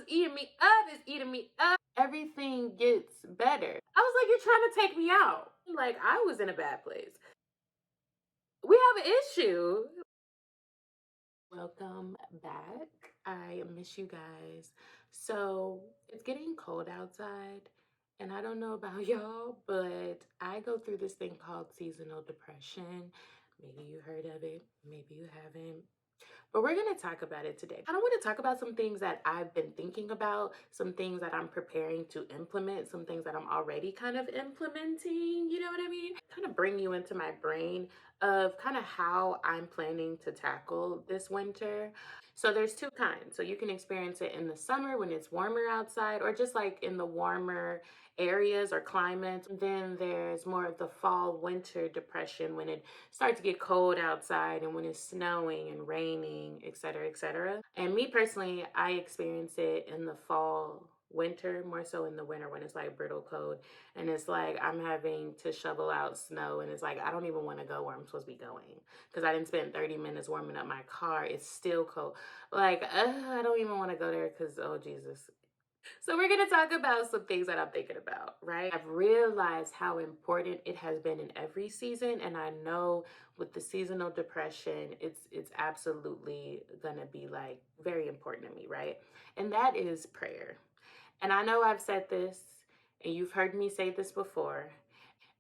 is eating me up. It's eating me up. Everything gets better. I was like, you're trying to take me out. Like, I was in a bad place. We have an issue. Welcome back. I miss you guys. So it's getting cold outside, and I don't know about y'all, but I go through this thing called seasonal depression. Maybe you heard of it, maybe you haven't. But we're going to talk about it today. I want to talk about some things that I've been thinking about, some things that I'm preparing to implement, some things that I'm already kind of implementing, you know what I mean? Kind of bring you into my brain of kind of how I'm planning to tackle this winter. So there's two kinds. So you can experience it in the summer when it's warmer outside, or just like in the warmer areas or climates. Then there's more of the fall winter depression when it starts to get cold outside and when it's snowing and raining, etc., etc. And me personally, I experience it in the fall winter, more so in the winter when it's like brittle cold, and it's like I'm having to shovel out snow, and it's like I don't even want to go where I'm supposed to be going because I didn't spend 30 minutes warming up my car. It's still cold. Like, I don't even want to go there because, oh Jesus. So we're going to talk about some things that I'm thinking about, right? I've realized how important it has been in every season, and I know with the seasonal depression, it's absolutely going to be like very important to me, right? And that is prayer. And I know I've said this, and you've heard me say this before,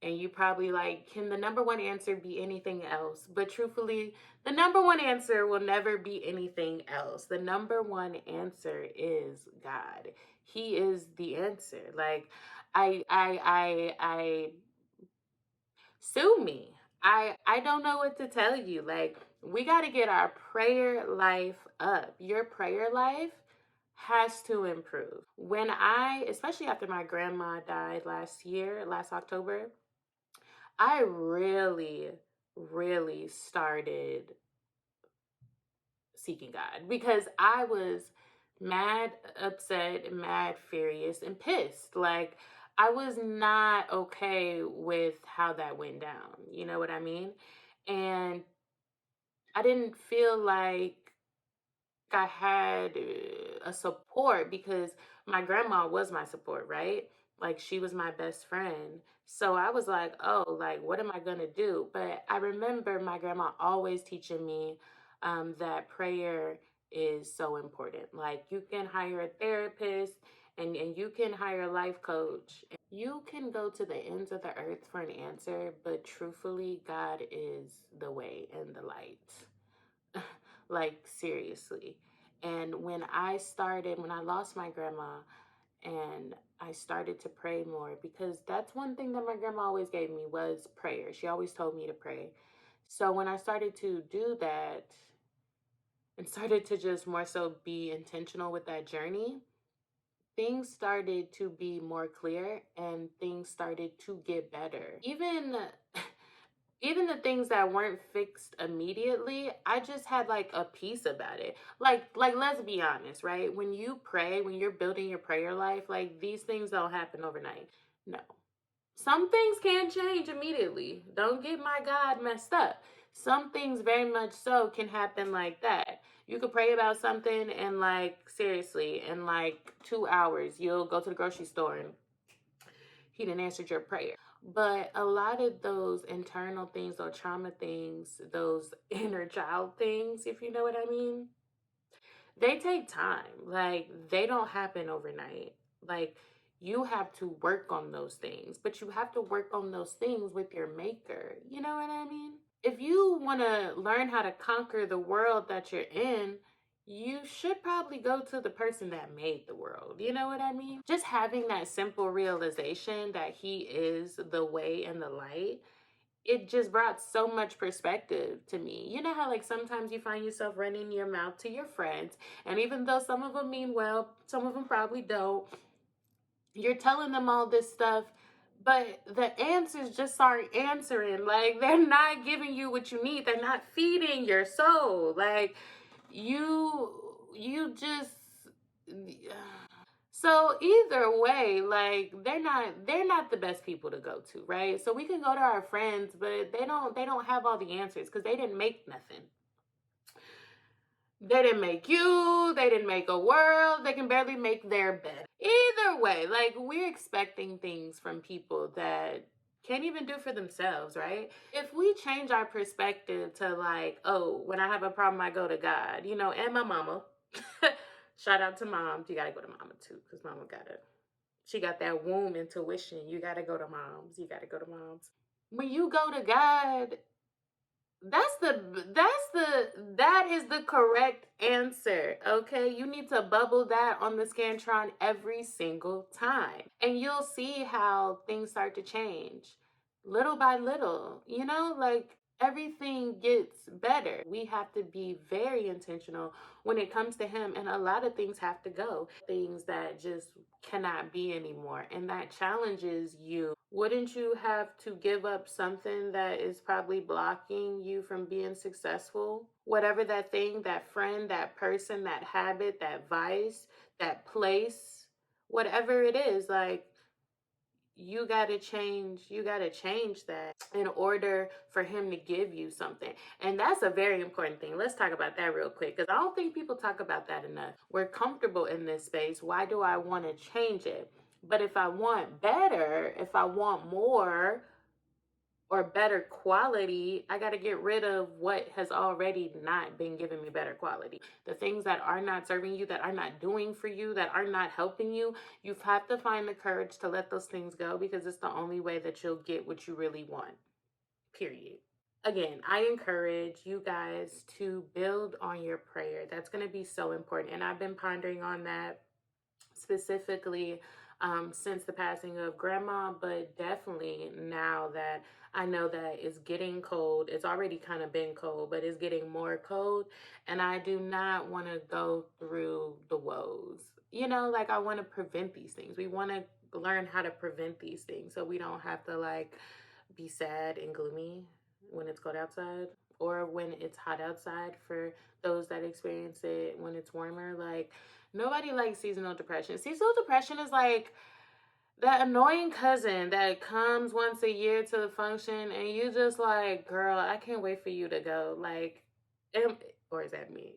and you probably like, can the number one answer be anything else? But truthfully, the number one answer will never be anything else. The number one answer is God. He is the answer. Like, I sue me. I don't know what to tell you. Like, we got to get our prayer life up. Your prayer life has to improve. When especially after my grandma died last October, I really, really started seeking God because I was mad, upset, mad, furious, and pissed. Like, I was not okay with how that went down. You know what I mean? And I didn't feel like I had a support because my grandma was my support, right? Like, she was my best friend. So I was like, oh, like, what am I going to do? But I remember my grandma always teaching me that prayer is so important. Like, you can hire a therapist, and you can hire a life coach. You can go to the ends of the earth for an answer, but truthfully, God is the way and the light. Like, seriously. And when I lost my grandma, and I started to pray more, because that's one thing that my grandma always gave me was prayer. She always told me to pray. So when I started to do that and started to just more so be intentional with that journey, things started to be more clear and things started to get better. Even the things that weren't fixed immediately, I just had like a peace about it. Like let's be honest, right? When you pray, when you're building your prayer life, like, these things don't happen overnight. No. Some things can change immediately. Don't get my God messed up. Some things very much so can happen like that. You could pray about something and, like, seriously, in like 2 hours, you'll go to the grocery store and he didn't answer your prayer. But a lot of those internal things, those trauma things, those inner child things, if you know what I mean, they take time. Like, they don't happen overnight. Like, you have to work on those things, but you have to work on those things with your maker. You know what I mean? If you want to learn how to conquer the world that you're in, you should probably go to the person that made the world. You know what I mean? Just having that simple realization that he is the way and the light, it just brought so much perspective to me. You know how, like, sometimes you find yourself running your mouth to your friends, and even though some of them mean well, some of them probably don't, you're telling them all this stuff, but the answers just aren't answering. Like, they're not giving you what you need. They're not feeding your soul. Like, you just, so either way, like, they're not the best people to go to, right? So we can go to our friends, but they don't have all the answers because they didn't make nothing. They didn't make you, they didn't make a world, they can barely make their bed. Either way, like we're expecting things from people that can't even do for themselves, right? If we change our perspective to like, oh, when I have a problem, I go to God, you know, and my mama. Shout out to mom. You gotta go to mama too, because mama got it. She got that womb intuition. You gotta go to moms. You gotta go to moms. When you go to God, that is the correct answer. Okay, you need to bubble that on the Scantron every single time, and you'll see how things start to change little by little. You know, like everything gets better. We have to be very intentional when it comes to him, and a lot of things have to go. Things that just cannot be anymore, and that challenges you. Wouldn't you have to give up something that is probably blocking you from being successful? Whatever that thing, that friend, that person, that habit, that vice, that place, whatever it is, like you got to change that in order for him to give you something. And that's a very important thing. Let's talk about that real quick, because I don't think people talk about that enough. We're comfortable in this space. Why do I want to change it? But if I want better, if I want more or better quality, I got to get rid of what has already not been giving me better quality. The things that are not serving you, that are not doing for you, that are not helping you, you have to find the courage to let those things go, because it's the only way that you'll get what you really want. Period. Again, I encourage you guys to build on your prayer. That's going to be so important. And I've been pondering on that specifically since the passing of grandma, but definitely now that I know that it's getting cold. It's already kind of been cold, but it's getting more cold. And I do not want to go through the woes. You know, like I want to prevent these things. We want to learn how to prevent these things so we don't have to like be sad and gloomy when it's cold outside, or when it's hot outside for those that experience it when it's warmer. Like nobody likes seasonal depression. Seasonal depression is like that annoying cousin that comes once a year to the function and you just like, girl, I can't wait for you to go. Like, or is that me?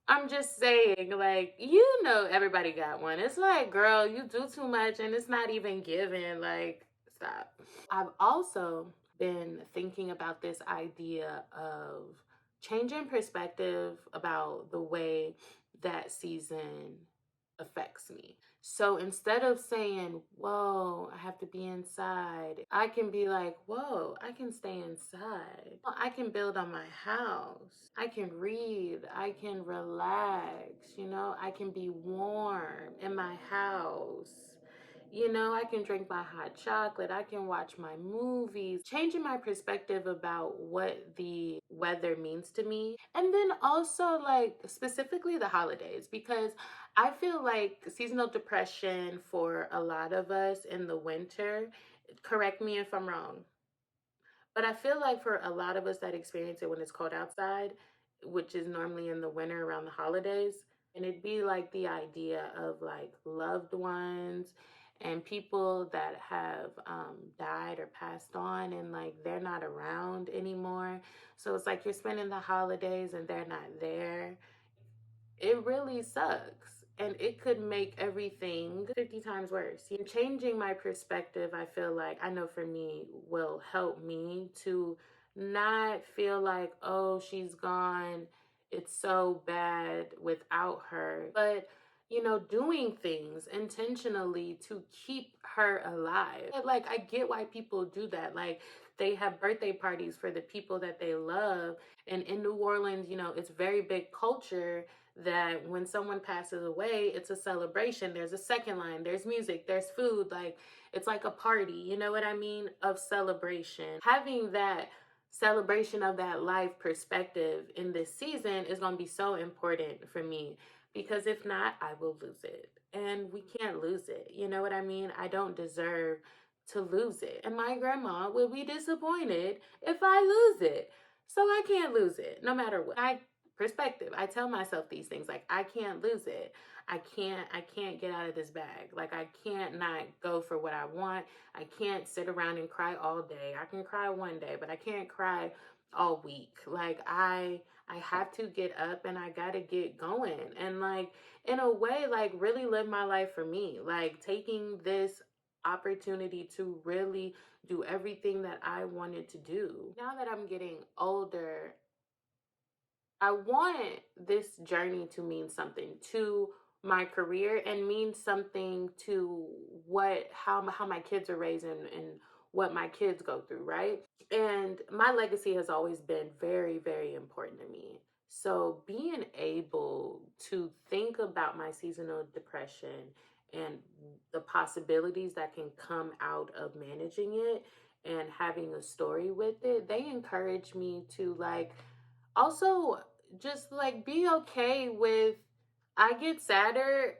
I'm just saying, like, you know, everybody got one. It's like, girl, you do too much and it's not even given. Like, stop. I've also been thinking about this idea of changing perspective about the way that season affects me. So instead of saying, whoa, I have to be inside, I can be like, whoa, I can stay inside. I can build on my house. I can read. I can relax. You know, I can be warm in my house. You know, I can drink my hot chocolate. I can watch my movies. Changing my perspective about what the weather means to me. And then also, like, specifically the holidays, because I feel like seasonal depression for a lot of us in the winter, correct me if I'm wrong, but I feel like for a lot of us that experience it when it's cold outside, which is normally in the winter around the holidays, and it'd be like the idea of like loved ones and people that have died or passed on, and like they're not around anymore. So it's like you're spending the holidays and they're not there. It really sucks. And it could make everything 50 times worse. You know, changing my perspective, I feel like, I know for me, will help me to not feel like, oh, she's gone. It's so bad without her. But, you know, doing things intentionally to keep her alive. Like, I get why people do that. Like, they have birthday parties for the people that they love. And in New Orleans, you know, it's very big culture that when someone passes away, it's a celebration. There's a second line, there's music, there's food. Like, it's like a party, you know what I mean? Of celebration. Having that celebration of that life perspective in this season is going to be so important for me, because if not, I will lose it. And we can't lose it. You know what I mean? I don't deserve to lose it. And my grandma will be disappointed if I lose it. So I can't lose it no matter what. Perspective. I tell myself these things like I can't lose it. I can't get out of this bag. Like I can't not go for what I want. I can't sit around and cry all day. I can cry one day, but I can't cry all week. Like I I have to get up and I gotta get going. And like, in a way, like, really live my life for me. Like, taking this opportunity to really do everything that I wanted to do. Now that I'm getting older, I want this journey to mean something to my career and mean something to what how my kids are raised and what my kids go through, right? And my legacy has always been very, very important to me. So being able to think about my seasonal depression and the possibilities that can come out of managing it and having a story with it, they encourage me to like also just like be okay with I get sadder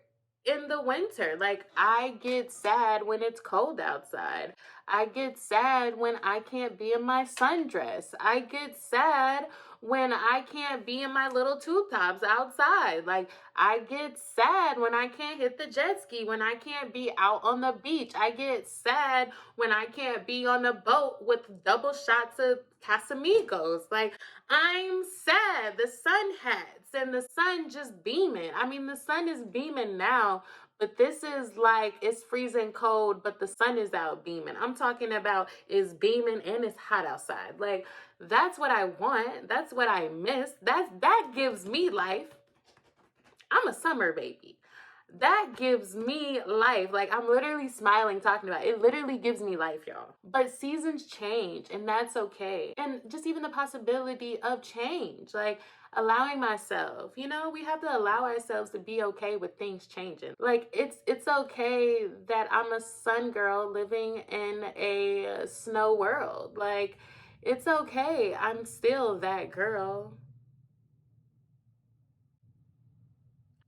in the winter. Like I get sad when it's cold outside. I get sad when I can't be in my sundress. I get sad when I can't be in my little tube tops outside. Like I get sad when I can't hit the jet ski, when I can't be out on the beach. I get sad when I can't be on a boat with double shots of Casamigos. Like I'm sad. The sun hats and the sun just beaming. I mean, the sun is beaming now, but this is like it's freezing cold, but the sun is out beaming. I'm talking about it's beaming and it's hot outside. Like that's what I want. That's what I miss. That gives me life. I'm a summer baby. That gives me life. Like I'm literally smiling talking about it. It literally gives me life, y'all. But seasons change and that's okay. And just even the possibility of change, like allowing myself, we have to allow ourselves to be okay with things changing. Like it's okay that I'm a sun girl living in a snow world. Like it's okay. I'm still that girl.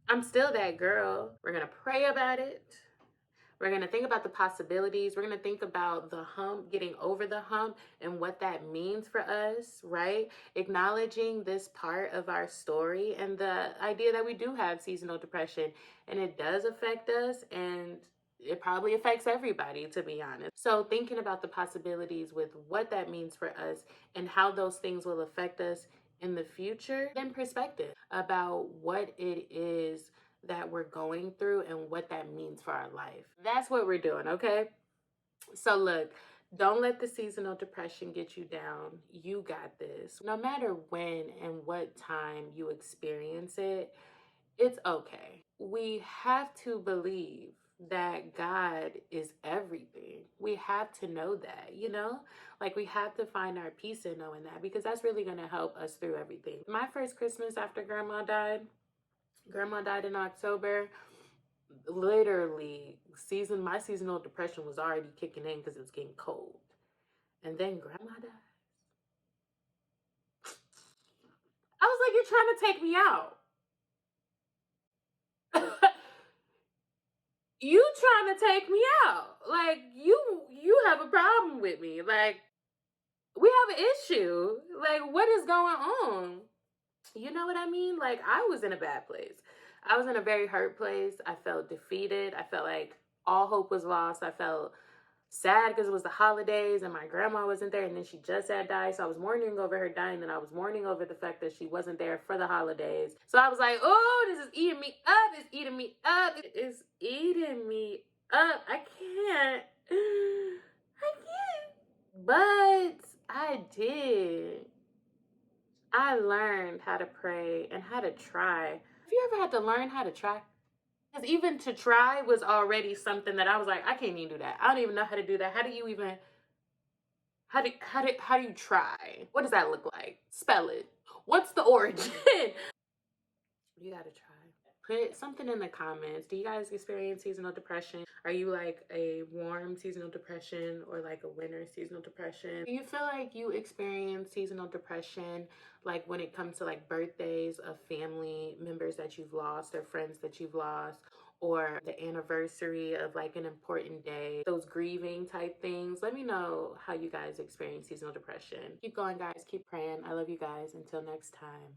I'm still that girl. We're going to pray about it. We're going to think about the possibilities. We're going to think about the hump, getting over the hump, and what that means for us, right? Acknowledging this part of our story and the idea that we do have seasonal depression and it does affect us and it probably affects everybody, to be honest. So, thinking about the possibilities with what that means for us and how those things will affect us in the future, then perspective about what it is that we're going through and what that means for our life. That's what we're doing, okay? So, look, don't let the seasonal depression get you down. You got this. No matter when and what time you experience it, it's okay. We have to believe that God is everything. We have to know that. Like we have to find our peace in knowing that because that's really going to help us through everything. My first Christmas after grandma died in October. Literally, my seasonal depression was already kicking in because it was getting cold. And then grandma died. I was like, you're trying to take me out. You trying to take me out. Like you have a problem with me. Like we have an issue. Like what is going on? You know what I mean? Like I was in a bad place. I was in a very hurt place. I felt defeated. I felt like all hope was lost. I felt sad because it was the holidays and my grandma wasn't there and then she just had died. So I was mourning over her dying and I was mourning over the fact that she wasn't there for the holidays. So I was like, oh, this is eating me up. It's eating me up. It's eating me up. I can't. I can't. But I did. I learned how to pray and how to try. Have you ever had to learn how to try? Because even to try was already something that I was like, I can't even do that. I don't even know how to do that. How do you even how do you try? What does that look like? Spell it. What's the origin? You gotta try. Put something in the comments. Do you guys experience seasonal depression? Are you like a warm seasonal depression or like a winter seasonal depression? Do you feel like you experience seasonal depression like when it comes to like birthdays of family members that you've lost or friends that you've lost? Or the anniversary of like an important day, those grieving type things? Let me know how you guys experience seasonal depression. Keep going, guys. Keep praying. I love you guys. Until next time.